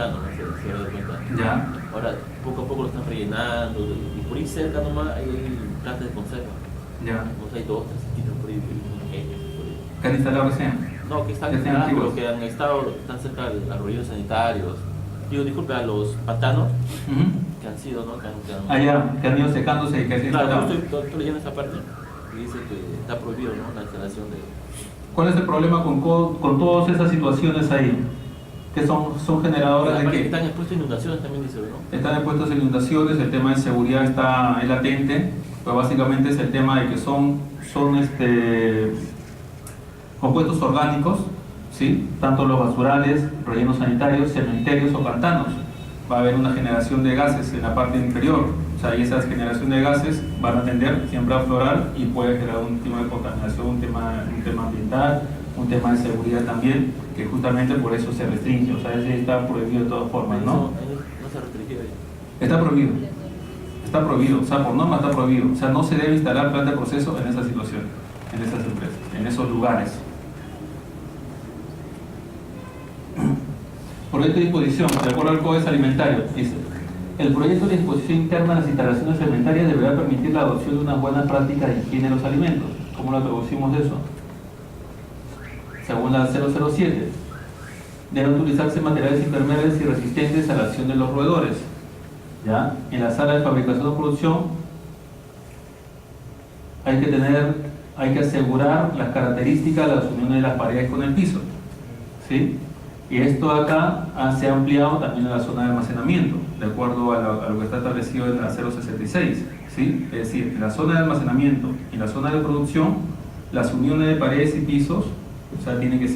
pantano, ¿no? Se da cuenta. Ya. Ahora, poco a poco lo están rellenando, y por ahí cerca nomás hay plantas de conserva. Ya. Pues hay dos, tres sitios por ahí, por ahí. ¿Qué han instalado recién? No, que están Ya están instalados, antiguos. pero que han estado, están cerca de los arroyos sanitarios. Digo, disculpe, a los pantanos que han sido, ¿no? Ah, ya, que han ido secándose y que se Claro, instalaron. estoy leyendo esa parte y dice que está prohibido, ¿no? La instalación de... ¿Cuál es el problema con todas esas situaciones ahí? Que son generadores de Aparte que que están expuestos a inundaciones también, dice, ¿no? están expuestos a inundaciones, el tema de seguridad es latente, pero básicamente es el tema de que son compuestos orgánicos, ¿sí? Tanto los basurales, rellenos sanitarios, cementerios o pantanos. Va a haber una generación de gases en la parte inferior, o sea, y esa generación de gases van a tender siempre a aflorar y puede generar un tema de contaminación, un tema ambiental, un tema de seguridad también, que justamente por eso se restringe, o sea, ese está prohibido de todas formas, ¿no? No se ha restringido ahí. Está prohibido. Está prohibido, o sea, por norma está prohibido. O sea, no se debe instalar planta de proceso en esa situación, en esas empresas, en esos lugares. Proyecto de disposición, de acuerdo al Código Alimentario, dice: el proyecto de disposición interna de las instalaciones alimentarias deberá permitir la adopción de una buena práctica de higiene de los alimentos. ¿Cómo lo traducimos eso? Según la 007, deben utilizarse materiales impermeables y resistentes a la acción de los roedores. ¿Ya? En la sala de fabricación o producción hay que asegurar las características de las uniones de las paredes con el piso, ¿sí? Y esto acá se ha ampliado también a la zona de almacenamiento, de acuerdo a lo que está establecido en la 066, ¿sí? Es decir, en la zona de almacenamiento y en la zona de producción, las uniones de paredes y pisos, o sea, tienen que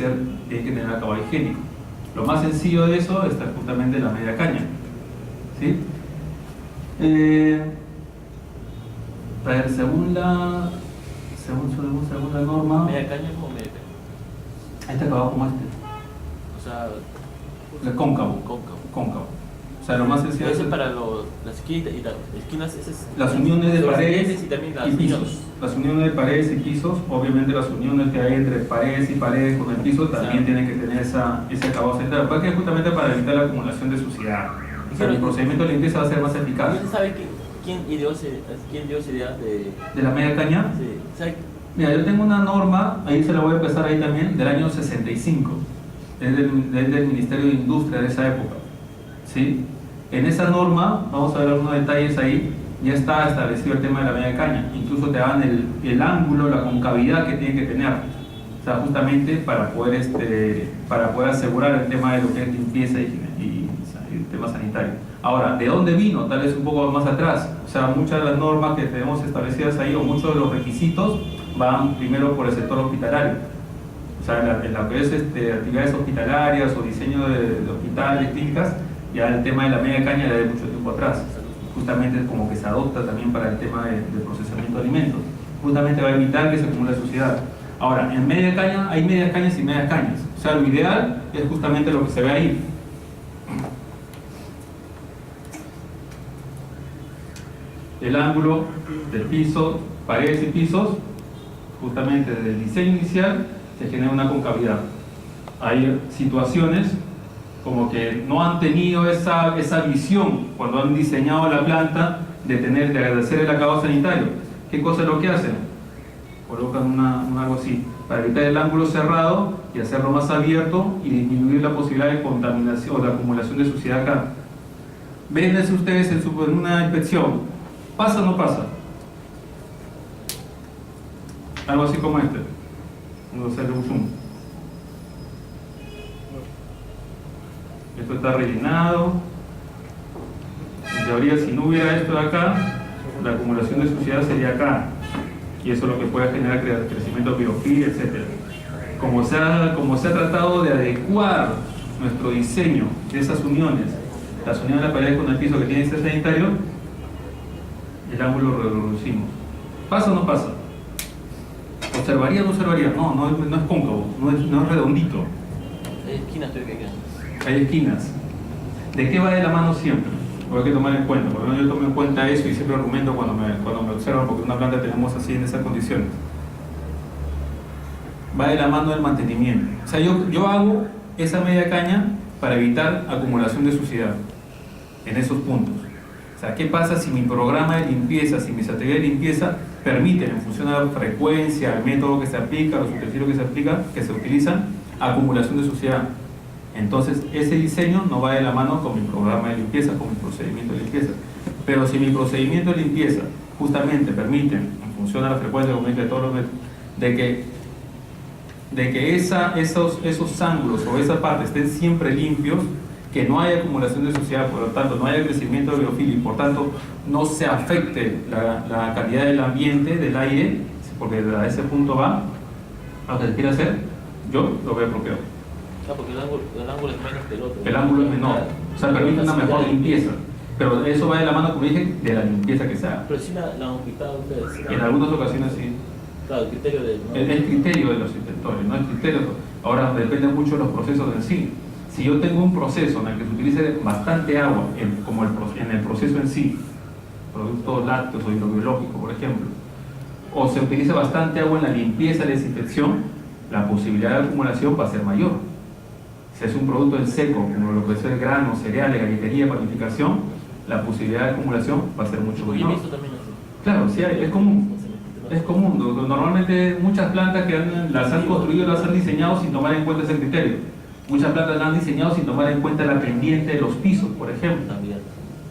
tener acabado higiénico. Lo más sencillo de eso está justamente en la media caña, ¿sí? A ver, según la norma, ¿Media caña o media caña? ahí está acabado como este, O sea, el cóncavo. cóncavo. O sea, lo más sencillo Ese es para las esquinas y las esquinas, ese es las uniones de los paredes dientes y también las y pisos. Las uniones de paredes y pisos, obviamente las uniones que hay entre paredes y paredes con el piso también tienen que tener ese acabado central, porque es justamente para evitar la acumulación de suciedad. O sea, el procedimiento de limpieza va a ser más eficaz. ¿Quién sabe quién dio esa idea ¿De la media caña? Sí, ¿sabe? Mira, yo tengo una norma, ahí se la voy a empezar ahí también, del año 65, es del Ministerio de Industria de esa época, ¿sí? En esa norma, vamos a ver algunos detalles ahí, ya está establecido el tema de la media caña, incluso te dan el ángulo, la concavidad que tiene que tener, o sea, justamente para poder asegurar el tema de lo que es limpieza y el tema sanitario. Ahora, ¿de dónde vino? Tal vez un poco más atrás, o sea, muchas de las normas que tenemos establecidas ahí, o muchos de los requisitos, van primero por el sector hospitalario. O sea, en lo que es actividades hospitalarias o diseño de hospitales, clínicas, ya el tema de la media caña ya de mucho tiempo atrás. Justamente es como que se adopta también para el tema de procesamiento de alimentos. Justamente va a evitar que se acumule suciedad. Ahora, en media caña hay medias cañas y medias cañas. O sea, lo ideal es justamente lo que se ve ahí. El ángulo del piso, paredes y pisos, justamente desde el diseño inicial se genera una concavidad. Hay situaciones como que no han tenido esa visión cuando han diseñado la planta de hacer el acabado sanitario. ¿Qué cosa es lo que hacen? Colocan algo así, para evitar el ángulo cerrado y hacerlo más abierto y disminuir la posibilidad de contaminación o de acumulación de suciedad acá. Ven ustedes en una inspección, ¿pasa o no pasa? Algo así como este. Vamos a hacerle un zoom. Esto está rellenado. En teoría, si no hubiera esto de acá, la acumulación de suciedad sería acá. Y eso es lo que puede generar crecimiento de biofilm, etc. Como se ha tratado de adecuar nuestro diseño de esas uniones, las uniones de la pared con el piso que tiene este sanitario, el ángulo lo reducimos. ¿Pasa o no pasa? ¿Observaría o no observaría? No es cóncavo, no es redondito. Hay esquinas todavía que quedan. Hay esquinas. ¿De qué va de la mano siempre? Lo hay que tomar en cuenta. Por lo menos yo tomo en cuenta eso y siempre argumento cuando me observan, porque una planta tenemos así en esas condiciones. Va de la mano del mantenimiento. O sea, yo hago esa media caña para evitar acumulación de suciedad en esos puntos. O sea, ¿qué pasa si mi programa de limpieza, si mi estrategia de limpieza permiten, en función de la frecuencia, el método que se aplica, los utensilios que se utilizan, acumulación de suciedad? Entonces, ese diseño no va de la mano con mi programa de limpieza, con mi procedimiento de limpieza. Pero si mi procedimiento de limpieza justamente permite, en función de la frecuencia de todos los métodos, de que esos ángulos o esa parte estén siempre limpios, que no haya acumulación de suciedad, por lo tanto no haya crecimiento de biofilm y por tanto no se afecte la calidad del ambiente, del aire, porque a ese punto va a lo que se quiere hacer, yo lo veo apropiado. Porque el ángulo es menos que el otro. El ángulo es menor, o sea, permite una mejor limpieza. Pero eso va de la mano, como dije, de la limpieza que se haga. Pero sí la han quitado ustedes. En algunas ocasiones sí. Claro, el criterio de... ¿no? El criterio de los intentores, no el criterio. Ahora depende mucho de los procesos en sí. Si yo tengo un proceso en el que se utilice bastante agua, como en el proceso en sí, productos lácteos o hidrobiológicos, por ejemplo, o se utiliza bastante agua en la limpieza y desinfección, la posibilidad de acumulación va a ser mayor. Si es un producto en seco, como lo que es el grano, cereales, galletería, panificación, la posibilidad de acumulación va a ser mucho menor. Y eso también es. Claro, sí, es común. Es común. Normalmente muchas plantas que las han construido, las han diseñado sin tomar en cuenta ese criterio. Muchas plantas las han diseñado sin tomar en cuenta la pendiente de los pisos, por ejemplo. También.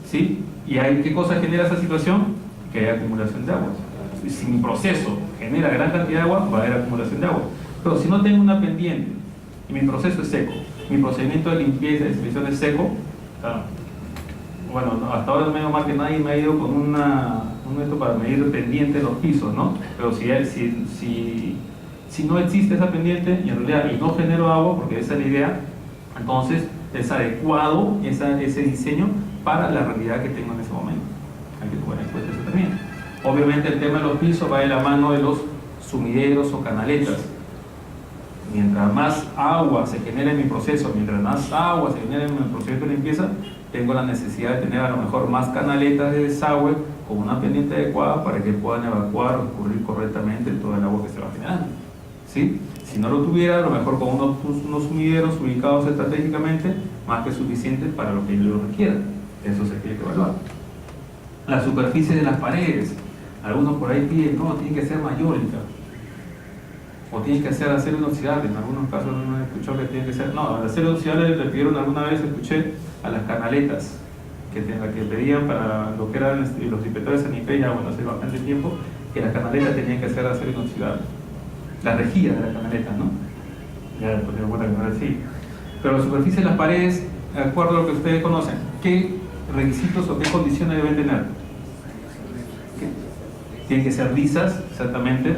¿Sí? ¿Y qué cosa genera esa situación? Que hay acumulación de agua. Si mi proceso genera gran cantidad de agua, va a haber acumulación de agua. Pero si no tengo una pendiente y mi proceso es seco, mi procedimiento de limpieza y desinfección es seco, bueno, hasta ahora medio más que nadie me ha ido con un método para medir pendiente de los pisos, ¿no? Pero si no existe esa pendiente y en realidad no genero agua, porque esa es la idea, entonces es adecuado ese diseño para la realidad que tengo en ese momento. Hay que tomar en cuenta eso también. Obviamente el tema de los pisos va de la mano de los sumideros o canaletas. Mientras más agua se genere en mi proceso, mientras más agua se genere en mi procedimiento de limpieza, tengo la necesidad de tener a lo mejor más canaletas de desagüe con una pendiente adecuada para que puedan evacuar o escurrir correctamente todo el agua que se va generando. ¿Sí? Si no lo tuviera, a lo mejor con unos sumideros ubicados estratégicamente, más que suficientes para lo que yo requiera. Eso se tiene que evaluar. La superficie de las paredes. Algunos por ahí piden, no, tiene que ser mayólica. O tiene que ser acero inoxidable. En algunos casos no he escuchado que tiene que ser. No, al acero inoxidable le pidieron alguna vez, escuché, a las canaletas que pedían para lo que eran los inspectores de Sanipé, ya bueno, hace bastante tiempo, que las canaletas tenían que ser acero inoxidable. La rejilla de la canaleta, ¿no? Ya después de vuelta que no era así. Pero la superficie de las paredes, de acuerdo a lo que ustedes conocen, ¿qué requisitos o qué condiciones deben tener? Tienen que ser lisas, exactamente.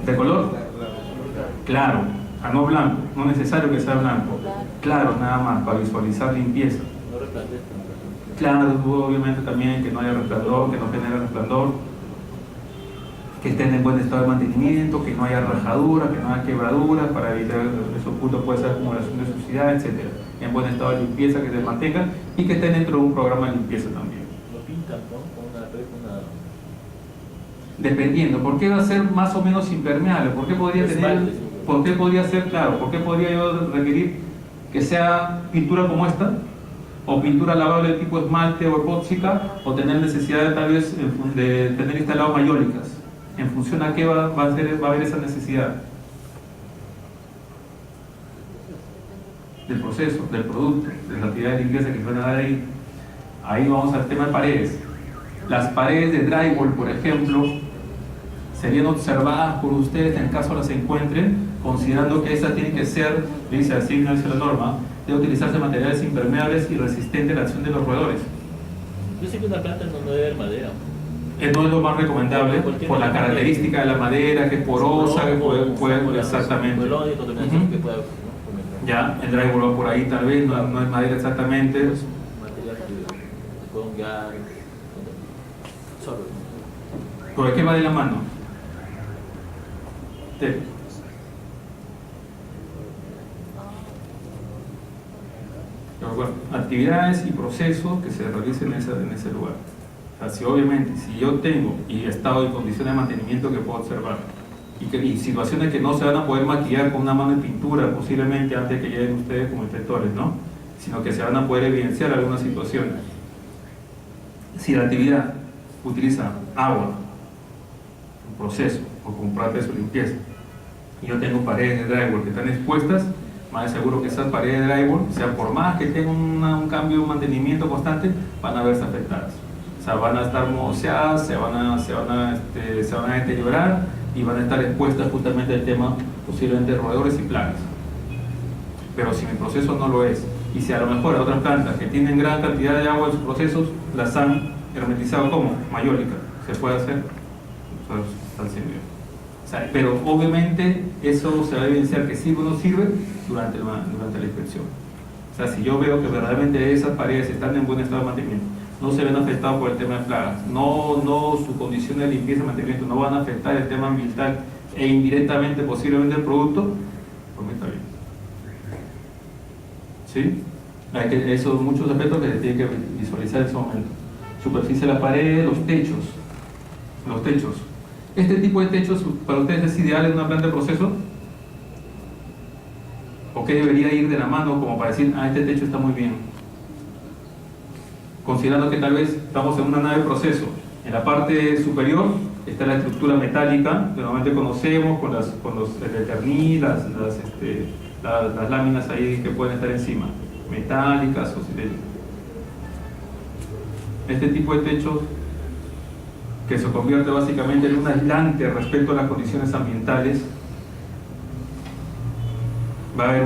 ¿De color? Claro, no blanco, no es necesario que sea blanco. Claro, nada más, para visualizar limpieza. No resplandezca. Claro, obviamente también que no haya resplandor, que no genere resplandor, que estén en buen estado de mantenimiento, que no haya rajaduras, que no haya quebraduras, para evitar esos puntos puede ser acumulación de suciedad, etc. En buen estado de limpieza, que se mantengan y que estén dentro de un programa de limpieza también. Lo pintan, ¿no? Con una... Dependiendo, ¿por qué va a ser más o menos impermeable? ¿Por qué podría tener, por qué podría ser, claro, por qué podría yo requerir que sea pintura como esta? O pintura lavable de tipo esmalte o epóxica, o tener necesidad de, tal vez de tener instalado mayólicas. En función a qué va a haber esa necesidad del proceso, del producto, de la actividad de limpieza que se van a dar ahí. Ahí vamos al tema de paredes. Las paredes de drywall, por ejemplo, serían observadas por ustedes en caso las encuentren, considerando que esas tienen que ser, dice así, no dice la norma, de utilizarse materiales impermeables y resistentes a la acción de los roedores. Yo sé que una planta no debe haber madera. No es lo más recomendable por la característica de la madera, que es porosa, que puede exactamente. Ya, el drywall va por ahí tal vez, no es madera exactamente. Material que puede honguear. ¿Por qué va de la mano? Pero bueno, actividades y procesos que se realicen en ese lugar. O sea, si obviamente, si yo tengo y estado y condiciones de mantenimiento que puedo observar y situaciones que no se van a poder maquillar con una mano de pintura posiblemente antes que lleguen ustedes como inspectores, ¿no? Sino que se van a poder evidenciar algunas situaciones. Si la actividad utiliza agua, un proceso o como parte de su limpieza, y yo tengo paredes de drywall que están expuestas, más de seguro que esas paredes de drywall, o sea, por más que tengan un cambio, un mantenimiento constante, van a verse afectadas. O sea, van a estar mohoseadas, se van a deteriorar y van a estar expuestas justamente al tema posiblemente de roedores y plagas. Pero si mi proceso no lo es, y si a lo mejor otras plantas que tienen gran cantidad de agua en sus procesos las han hermetizado como mayólica, se puede hacer, eso está sirviendo. O sea, pero obviamente eso se va a evidenciar que sirve o no sirve durante la inspección. O sea, si yo veo que verdaderamente esas paredes están en buen estado de mantenimiento, no se ven afectados por el tema de plagas, no su condición de limpieza y mantenimiento no van a afectar el tema ambiental e indirectamente posiblemente el producto, pues está bien. ¿Sí? Hay que, esos muchos aspectos que se tienen que visualizar en ese momento. Superficie de la pared, los techos. Este tipo de techos para ustedes es ideal en una planta de proceso. ¿O qué debería ir de la mano como para decir, este techo está muy bien? Considerando que tal vez estamos en una nave de proceso, en la parte superior está la estructura metálica que normalmente conocemos con los eternil, las láminas ahí que pueden estar encima, metálicas o sintéticas. Este tipo de techos que se convierte básicamente en un aislante respecto a las condiciones ambientales, va a haber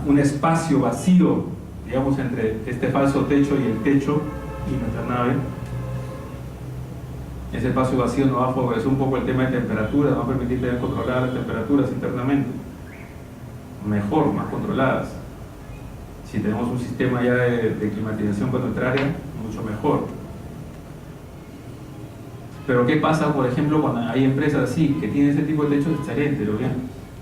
un espacio vacío, digamos, entre este falso techo y el techo y nuestra nave. Ese espacio vacío nos va a favorecer un poco el tema de temperatura, nos va a permitir tener controladas las temperaturas internamente, mejor, más controladas. Si tenemos un sistema ya de climatización con nuestra área, mucho mejor. Pero ¿qué pasa, por ejemplo, cuando hay empresas así, que tienen ese tipo de techos? Excelente, lo bien,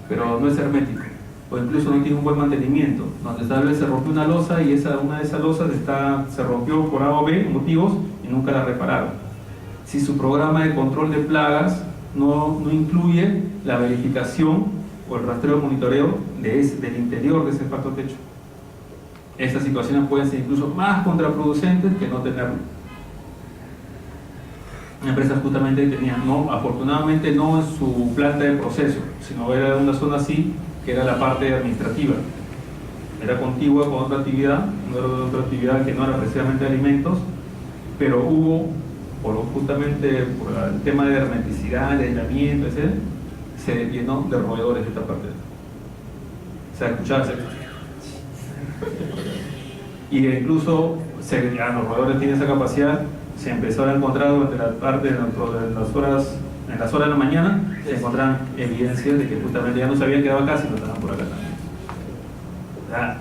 pero no es hermético, o incluso no tiene un buen mantenimiento, donde tal vez se rompió una losa y una de esas losas se rompió por A o B motivos y nunca la repararon. Si su programa de control de plagas no incluye la verificación o el rastreo de monitoreo del interior de ese falso techo, estas situaciones pueden ser incluso más contraproducentes que no tenerlo. Empresas justamente tenían, afortunadamente no en su planta de proceso, sino era una zona así, que era la parte administrativa. Era contigua con otra actividad que no era precisamente alimentos, pero hubo, justamente por el tema de hermeticidad, de aislamiento, etc., se llenó de roedores esta parte. ¿Se ha escuchado? Y incluso los roedores tienen esa capacidad. Se empezó a encontrar durante la parte en las horas de la mañana, se encontraron evidencias de que justamente ya no se habían quedado acá, sino estaban por acá también. O sea,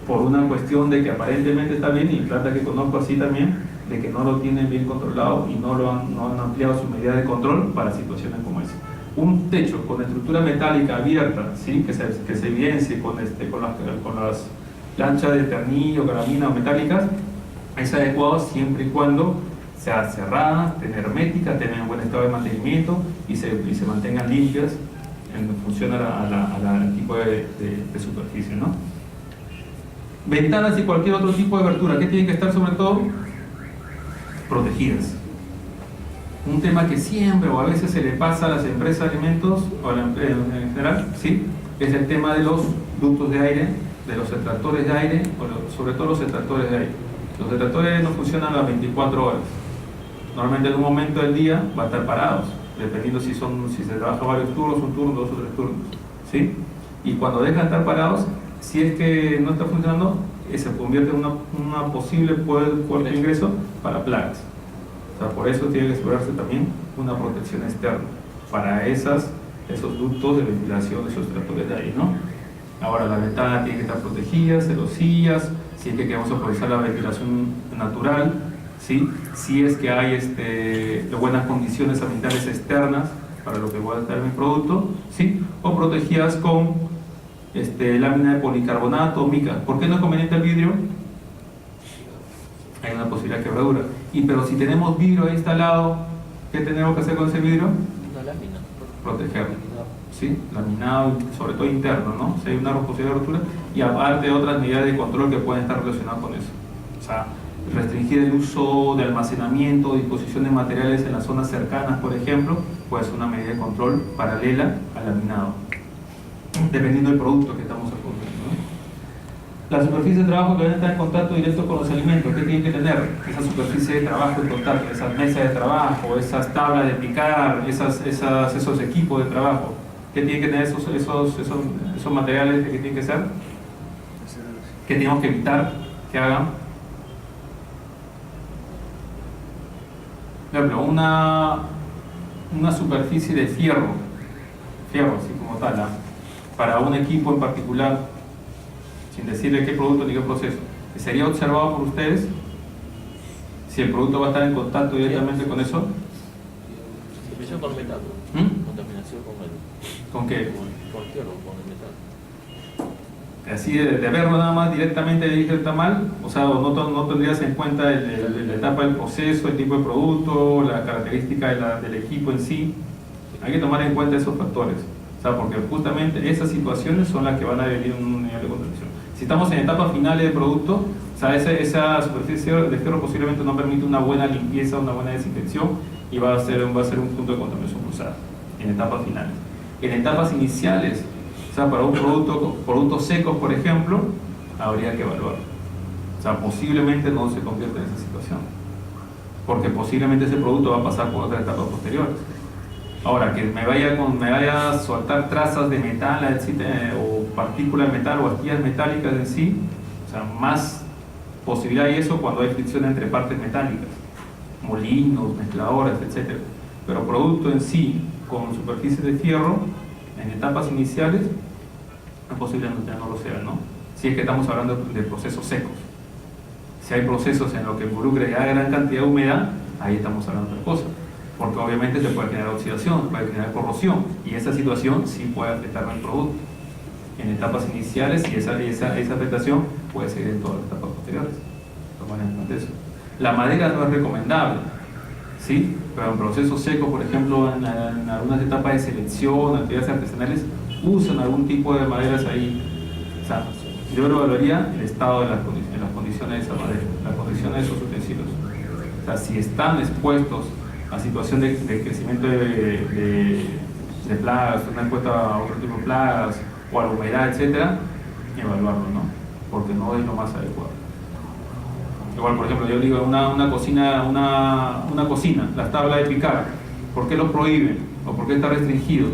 por una cuestión de que aparentemente está bien, y planta que conozco así también, de que no lo tienen bien controlado y no han ampliado su medida de control para situaciones como esa. Un techo con estructura metálica abierta, ¿sí? que se evidencie con las planchas de ternillo, calamina o metálicas, es adecuado siempre y cuando sea cerrada, tenga hermética, tenga un buen estado de mantenimiento y se mantengan limpias en función al tipo de superficie, ¿no? Ventanas y cualquier otro tipo de abertura, ¿qué tienen que estar sobre todo? Protegidas. Un tema que siempre o a veces se le pasa a las empresas de alimentos o a la empresa en general, ¿sí? Es el tema de los ductos de aire, de los extractores de aire, sobre todo los extractores de aire. Los extractores no funcionan las 24 horas. Normalmente en un momento del día va a estar parados, dependiendo si se trabaja varios turnos, un turno, 2 o 3 turnos, ¿sí? Y cuando dejan de estar parados, si es que no está funcionando, se convierte en una posible puerta de ingreso para plagas. O sea, por eso tiene que explorarse también una protección externa para esos ductos de ventilación de esos extractores de aire, ¿no? Ahora la ventana tiene que estar protegida, celosías, si es que queremos aprovechar la ventilación natural, ¿sí? Si es que hay buenas condiciones ambientales externas para lo que va a estar en el producto, ¿sí? O protegidas con lámina de policarbonato o mica. ¿Por qué no es conveniente el vidrio? Hay una posibilidad de quebradura. Pero si tenemos vidrio ahí instalado, ¿qué tenemos que hacer con ese vidrio? Una lámina. Protegerlo. ¿sí? Laminado, sobre todo interno, ¿no? Si hay una posibilidad de rotura, y aparte otras medidas de control que pueden estar relacionadas con eso. O sea, restringir el uso de almacenamiento o disposición de materiales en las zonas cercanas, por ejemplo, puede ser una medida de control paralela al laminado, dependiendo del producto que estamos consumiendo, ¿no? La superficie de trabajo que van a estar en contacto directo con los alimentos, ¿qué tienen que tener? Esa superficie de trabajo en contacto, esas mesas de trabajo, esas tablas de picar, esos equipos de trabajo. ¿Qué tienen que tener esos materiales? ¿Qué tienen que ser? ¿Qué tenemos que evitar que hagan? Por ejemplo, una superficie de fierro así como tal, ¿eh? Para un equipo en particular, sin decirle qué producto ni qué proceso, que sería observado por ustedes si el producto va a estar en contacto directamente con eso. Contaminación con el metal. Contaminación con el... ¿Con qué? Con el fierro, con el metal. Así de verlo nada más directamente dije que está mal, o sea, no tendrías en cuenta la etapa del proceso, el tipo de producto, la característica del equipo en sí. Hay que tomar en cuenta esos factores, o sea, porque justamente esas situaciones son las que van a venir en un nivel de contaminación. Si estamos en etapas finales del producto, o sea, esa superficie de fierro posiblemente no permite una buena limpieza, una buena desinfección y va a ser un punto de contaminación cruzada en etapas finales. En etapas iniciales, o sea, para un productos secos, por ejemplo, habría que evaluar. O sea, posiblemente no se convierta en esa situación, porque posiblemente ese producto va a pasar por otras etapas posteriores. Ahora, que me vaya a soltar trazas de metal, o partículas de metal o astillas metálicas en sí, o sea, más posibilidad hay eso cuando hay fricción entre partes metálicas, molinos, mezcladoras, etc. Pero producto en sí, con superficies de fierro, en etapas iniciales, es posible que no lo sea, ¿no? Si es que estamos hablando de procesos secos. Si hay procesos en los que involucre ya gran cantidad de humedad, ahí estamos hablando de otra cosa. Porque obviamente se puede generar oxidación, puede generar corrosión, y esa situación sí puede afectar al producto en etapas iniciales, y esa afectación puede seguir en todas las etapas posteriores. Tomar en cuenta eso. La madera no es recomendable, ¿sí? Pero en procesos secos, por ejemplo, en algunas etapas de selección, actividades artesanales, usan algún tipo de maderas ahí. O sea, yo lo evaluaría el estado de las condiciones de esa madera, las condiciones de esos utensilios. O sea, si están expuestos a situación de crecimiento de plagas, están expuestos a otro tipo de plagas, o a la humedad, etcétera, evaluarlo, ¿no? Porque no es lo más adecuado. Igual, por ejemplo, yo digo una cocina, las tablas de picar, ¿por qué lo prohíben? ¿O por qué está restringido?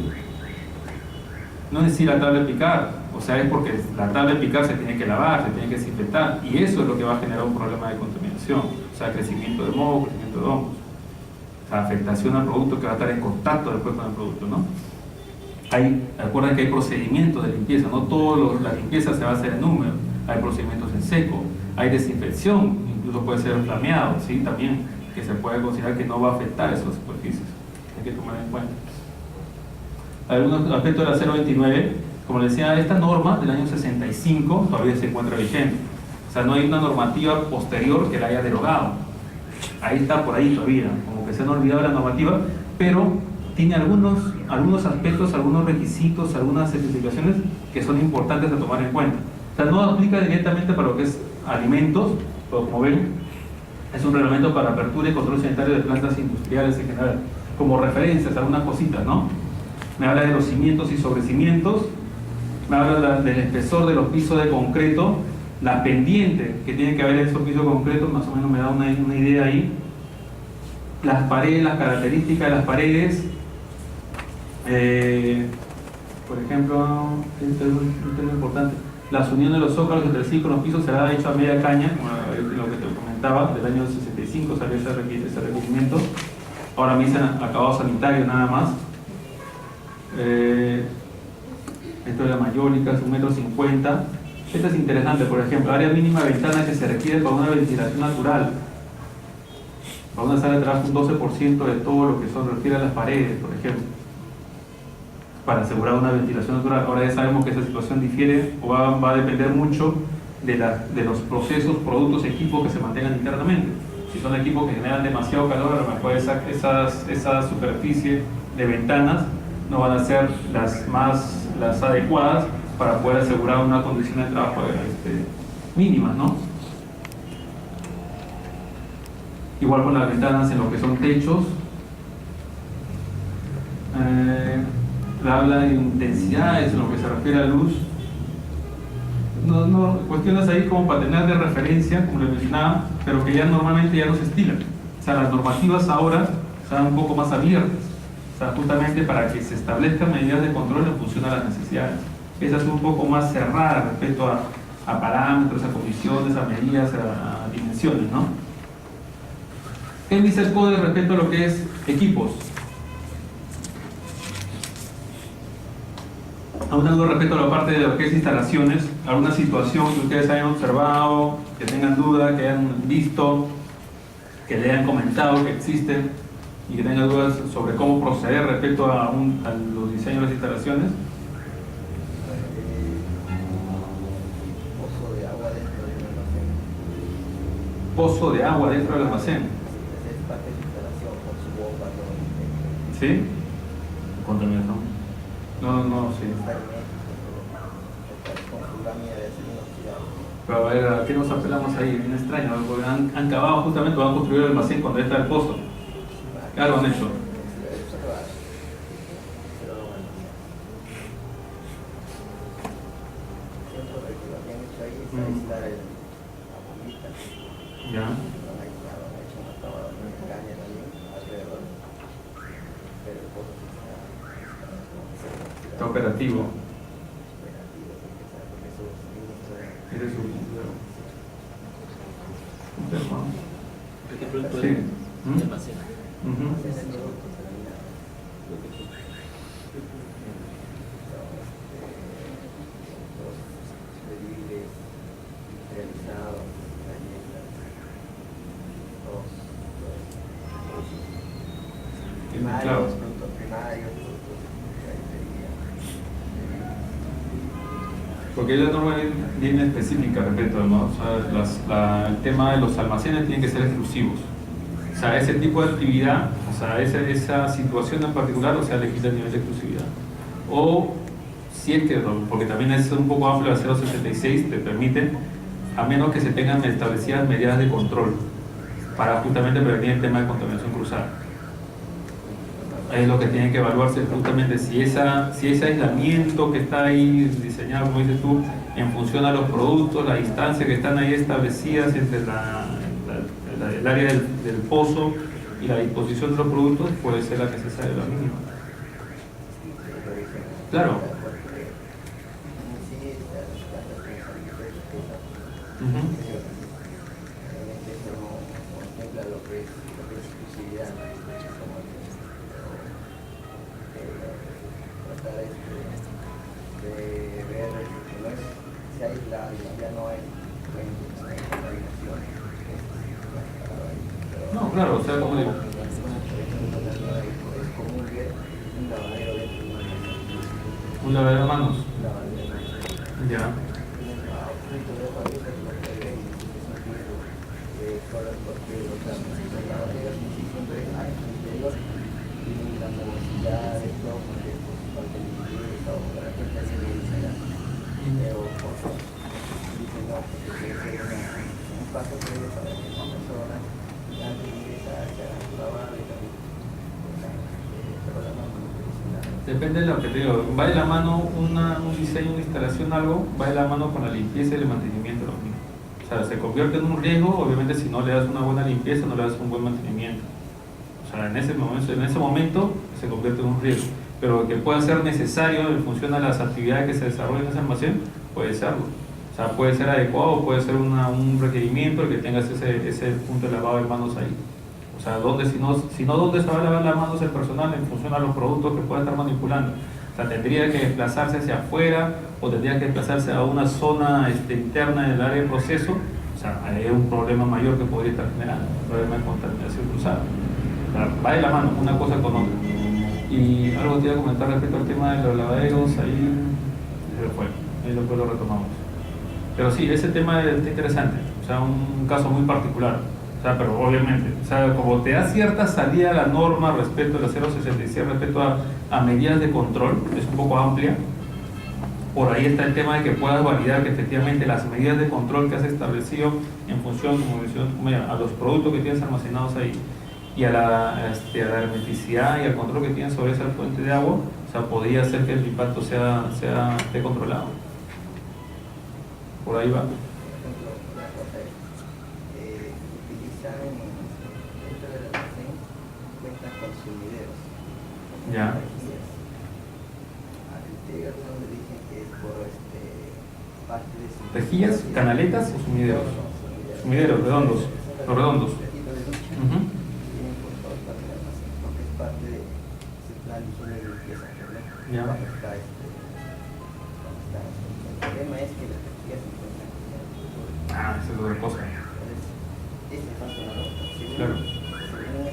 No es decir la tabla de picar, o sea, es porque la tabla de picar se tiene que lavar, se tiene que desinfectar, y eso es lo que va a generar un problema de contaminación, o sea, crecimiento de moho, crecimiento de hongos, o sea, afectación al producto que va a estar en contacto después con el producto, ¿no? Recuerden que hay procedimientos de limpieza, no toda la limpieza se va a hacer en húmedo, hay procedimientos en seco, hay desinfección, incluso puede ser flameado, ¿sí? También, que se puede considerar que no va a afectar esas superficies, hay que tomar en cuenta. Algunos aspectos de la 029, como les decía, esta norma del año 65 todavía se encuentra vigente, o sea, no hay una normativa posterior que la haya derogado, ahí está por ahí todavía, como que se han olvidado la normativa, pero tiene algunos aspectos, algunos requisitos, algunas certificaciones que son importantes a tomar en cuenta. O sea, no aplica directamente para lo que es alimentos, pero como ven, es un reglamento para apertura y control sanitario de plantas industriales en general, como referencias, algunas cositas, ¿no? Me habla de los cimientos y sobrecimientos, me habla del espesor de los pisos de concreto, la pendiente que tiene que haber en esos pisos de concreto, más o menos me da una idea ahí, las paredes, las características de las paredes, por ejemplo, esto es muy importante, las uniones de los zócalos entre sí con los pisos será hecho a media caña, como lo que te comentaba, del año 65 salió ese requerimiento. Ahora me dicen acabado sanitario nada más. Esto de la mayólica es 1,50 m. Esto es interesante, por ejemplo, área mínima de ventana que se requiere para una ventilación natural. Para una sala de trabajo, un 12% de todo lo que refiere a las paredes, por ejemplo, para asegurar una ventilación natural. Ahora ya sabemos que esa situación difiere o va a depender mucho de los procesos, productos, equipos que se mantengan internamente. Si son equipos que generan demasiado calor, a lo mejor esa superficie de ventanas no van a ser las adecuadas para poder asegurar una condición de trabajo mínimas, ¿no? Igual con las ventanas en lo que son techos. Habla de intensidades en lo que se refiere a luz. Cuestiones ahí como para tener de referencia, como les mencionaba, pero que ya normalmente ya no se estilan. O sea, las normativas ahora están un poco más abiertas. O sea, justamente para que se establezcan medidas de control en función a las necesidades. Esa es un poco más cerrada respecto a parámetros, a condiciones, a medidas, a dimensiones, ¿no? ¿Qué dice el código respecto a lo que es equipos? Hablando respecto a la parte de lo que es instalaciones, alguna situación que ustedes hayan observado, que tengan duda, que hayan visto, que le hayan comentado que existen y que tengan dudas sobre cómo proceder respecto a los diseños de las instalaciones. Pozo de agua dentro del almacén. Pozo de agua dentro del almacén. Es parte de la instalación con su bomba, todo. ¿Sí? Contaminación. No, sí. Con su lámina de acero inoxidable. Pero a ver, ¿a qué nos apelamos ahí? Bien extraño, porque han cavado justamente, van a construir el almacén cuando está el pozo. Claro, han hecho. Ya. Está operativo. Eres un tema. ¿Qué producto Sí. es? ¿Mm? Almacén. Claro. Productos primarios, productos de Porque la norma es bien específica respecto, ¿no? O sea, el tema de los almacenes tienen que ser exclusivos. O sea, ese tipo de actividad, o sea, esa situación en particular, o sea, le quita el nivel de exclusividad. O si es que, porque también es un poco amplio el 066, te permite, a menos que se tengan establecidas medidas de control para justamente prevenir el tema de contaminación cruzada. Es lo que tiene que evaluarse justamente si ese aislamiento que está ahí diseñado, como dices tú, en función a los productos, las distancias que están ahí establecidas entre el área del pozo y la disposición de los productos, puede ser la que se sale de la mínima. Claro. No, claro, o sea, como digo. Un lavadero de manos. Ya. Depende de lo que te digo, va de la mano un diseño, una instalación, algo, va de la mano con la limpieza y el mantenimiento de los mismos. O sea, se convierte en un riesgo, obviamente, si no le das una buena limpieza, no le das un buen mantenimiento. O sea, en ese momento se convierte en un riesgo. Pero que pueda ser necesario en función a las actividades que se desarrollan en ese almacén, puede serlo. O sea, puede ser adecuado, puede ser un requerimiento el que tengas ese punto de lavado de manos ahí. O sea, si no, ¿dónde se va a lavar las manos el personal en función a los productos que pueda estar manipulando? O sea, tendría que desplazarse hacia afuera o tendría que desplazarse a una zona interna del área de proceso. O sea, hay un problema mayor que podría estar generando, un problema de contaminación cruzada. O sea, va de la mano una cosa con otra. Y algo te iba a comentar respecto al tema de los lavaderos, ahí después lo retomamos. Pero sí, ese tema está interesante, o sea, un caso muy particular. O sea, pero obviamente, o sea, como te da cierta salida a la norma respecto a la 066, respecto a medidas de control, es un poco amplia. Por ahí está el tema de que puedas validar que efectivamente las medidas de control que has establecido en función, como mencioné, a los productos que tienes almacenados ahí y a la hermeticidad y al control que tienes sobre esa fuente de agua, o sea, podría hacer que el impacto esté controlado. Por ahí va. Por ejemplo, una cosa es, utilizan dentro del almacén cuentas consumideros. Ya. Rejillas. Donde dicen que es por parte de su... ¿Rejillas, canaletas o sumideros? No, sumideros. Sumideros, redondos. Los redondos. Platito de ducha. Ujú. Tienen por todas partes del almacén, porque es parte de ese plan de higiene y limpieza, ¿no? Ya. Cuando está, cuando está. El problema es que las rejillas se encuentran con Ah, esa es otra cosa. entonces, ese es una nota. Claro. Según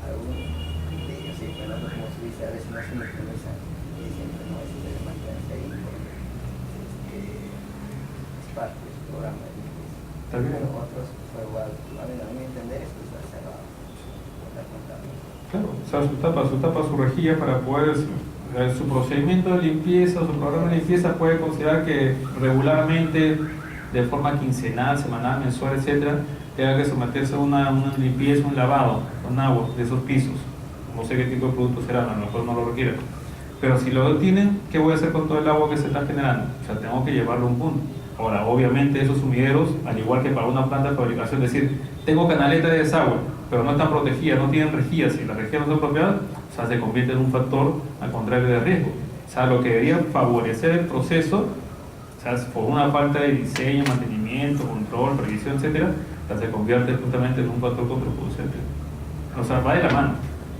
algún criterio, sí, bueno, como se dice, a veces no se improvisa, y siempre no es de mantenerse ahí, porque es parte de su programa de limpieza. Está bien. Pero otros, fue igual, a mi entender, esto está cerrado, está contado. Claro, o sea, su tapa, su rejilla para poder, su procedimiento de limpieza, su programa de limpieza puede considerar que regularmente, de forma quincenal, semanal, mensual, etcétera, tenga que someterse a una limpieza, un lavado con agua de esos pisos. No sé qué tipo de productos serán, a lo mejor no lo requieren. Pero si lo tienen, ¿qué voy a hacer con todo el agua que se está generando? O sea, tengo que llevarlo a un punto. Ahora, obviamente esos sumideros, al igual que para una planta de fabricación, es decir, tengo canaleta de desagüe, pero no están protegidas, no tienen rejillas, y las rejillas no son apropiadas, o sea, se convierte en un factor al contrario de riesgo. O sea, lo que debería favorecer el proceso, o sea, por una falta de diseño, mantenimiento, control, revisión, etcétera, o sea, se convierte justamente en un factor contraproducente. O sea, va de la mano.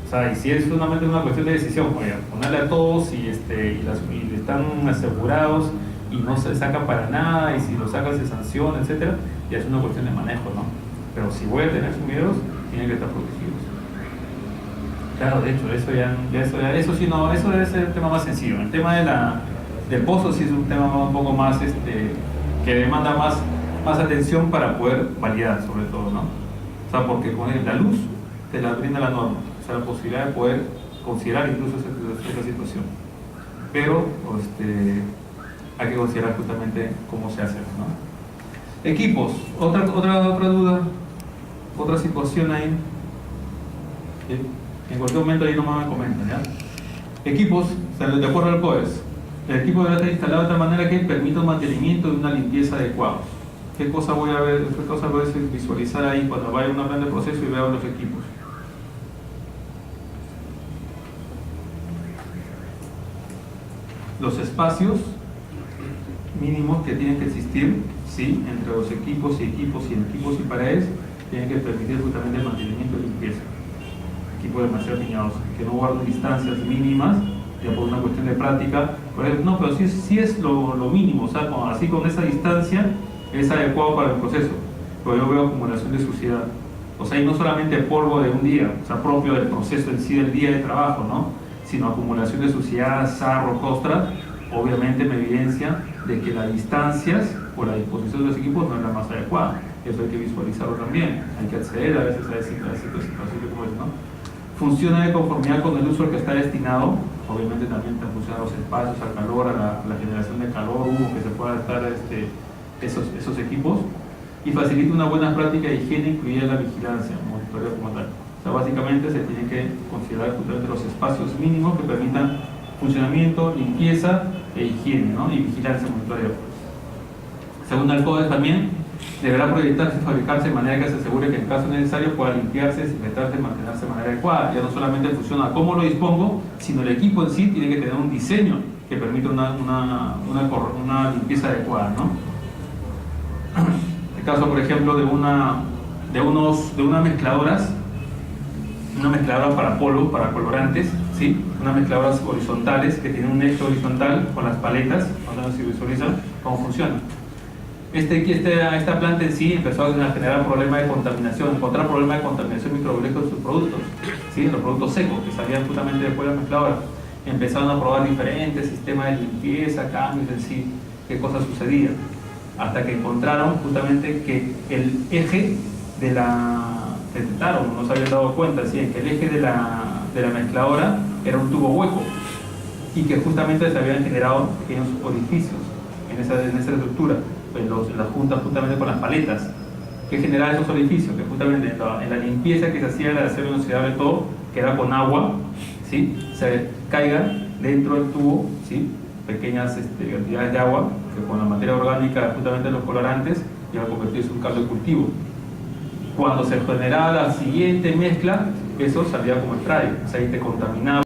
O sea, y si es solamente una cuestión de decisión, oye, ponerle a todos y están asegurados y no se saca para nada, y si lo sacan se sanciona, etcétera, ya es una cuestión de manejo, ¿no? Pero si voy a tener sumideros, tienen que estar protegidos. Claro, de hecho, eso sí no, eso debe ser el tema más sencillo. El tema del pozo sí es un tema un poco más, que demanda más atención para poder validar, sobre todo, ¿no? O sea, porque con la luz te la brinda la norma, o sea, la posibilidad de poder considerar incluso esa situación. Pero, hay que considerar justamente cómo se hace, ¿no? Equipos, otra duda, otra situación ahí. ¿Sí? En cualquier momento ahí nomás me comentan, ¿ya? Equipos, o sea, de acuerdo al COES, el equipo debe estar instalado de tal manera que permita un mantenimiento y una limpieza adecuados. ¿Qué cosa voy a ver? ¿Qué cosa voy a visualizar ahí cuando vaya a una plan de proceso y vea los equipos? Los espacios mínimos que tienen que existir, ¿sí?, entre los equipos y paredes, tienen que permitir justamente el mantenimiento y limpieza. Equipos demasiado alineados, que no guarden distancias mínimas, ya por una cuestión de práctica. No, pero sí es lo mínimo, o sea, así con esa distancia es adecuado para el proceso, pero yo veo acumulación de suciedad. O sea, y no solamente polvo de un día, o sea, propio del proceso en sí del día de trabajo, ¿no?, sino acumulación de suciedad, sarro, costra. Obviamente me evidencia de que las distancias o la disposición de los equipos no es la más adecuada. Eso hay que visualizarlo también, hay que acceder a veces a esa situación como es, ¿no? Funciona de conformidad con el uso al que está destinado. Obviamente también funcionan los espacios, al calor, a la generación de calor, humo que se pueda estar esos equipos, y facilita una buena práctica de higiene, incluida la vigilancia, monitorio como tal. O sea, básicamente se tienen que considerar justamente los espacios mínimos que permitan funcionamiento, limpieza e higiene, ¿no?, y vigilancia, monitoreo. Según el CODES también, deberá proyectarse y fabricarse de manera que se asegure que en caso necesario pueda limpiarse, desinfectarse y mantenerse de manera adecuada. Ya no solamente funciona cómo lo dispongo, sino el equipo en sí tiene que tener un diseño que permita una limpieza adecuada, ¿no? El caso, por ejemplo, de unas mezcladoras, una mezcladora para polvo, para colorantes, ¿sí?, unas mezcladoras horizontales que tienen un eje horizontal con las paletas. No sé si visualizan cómo funciona. Esta planta en sí empezó a generar problemas de contaminación, encontrar problemas de contaminación microbiológica en sus productos, ¿sí?, los productos secos que salían justamente después de la mezcladora. Empezaron a probar diferentes sistemas de limpieza, cambios en sí, qué cosas sucedían, hasta que encontraron justamente que el eje detectaron, no se habían dado cuenta, decían que el eje de la mezcladora era un tubo hueco y que justamente se habían generado pequeños orificios en esa estructura, pues las juntas justamente con las paletas. ¿Qué generaba esos orificios? Que justamente en la limpieza que se hacía en la acero inoxidable todo, que era con agua, ¿sí? Se caiga dentro del tubo, ¿sí? Pequeñas cantidades de agua que con la materia orgánica, justamente los colorantes, iba a convertirse en un caldo de cultivo. Cuando se generaba la siguiente mezcla, eso salía como spray, aceite contaminado.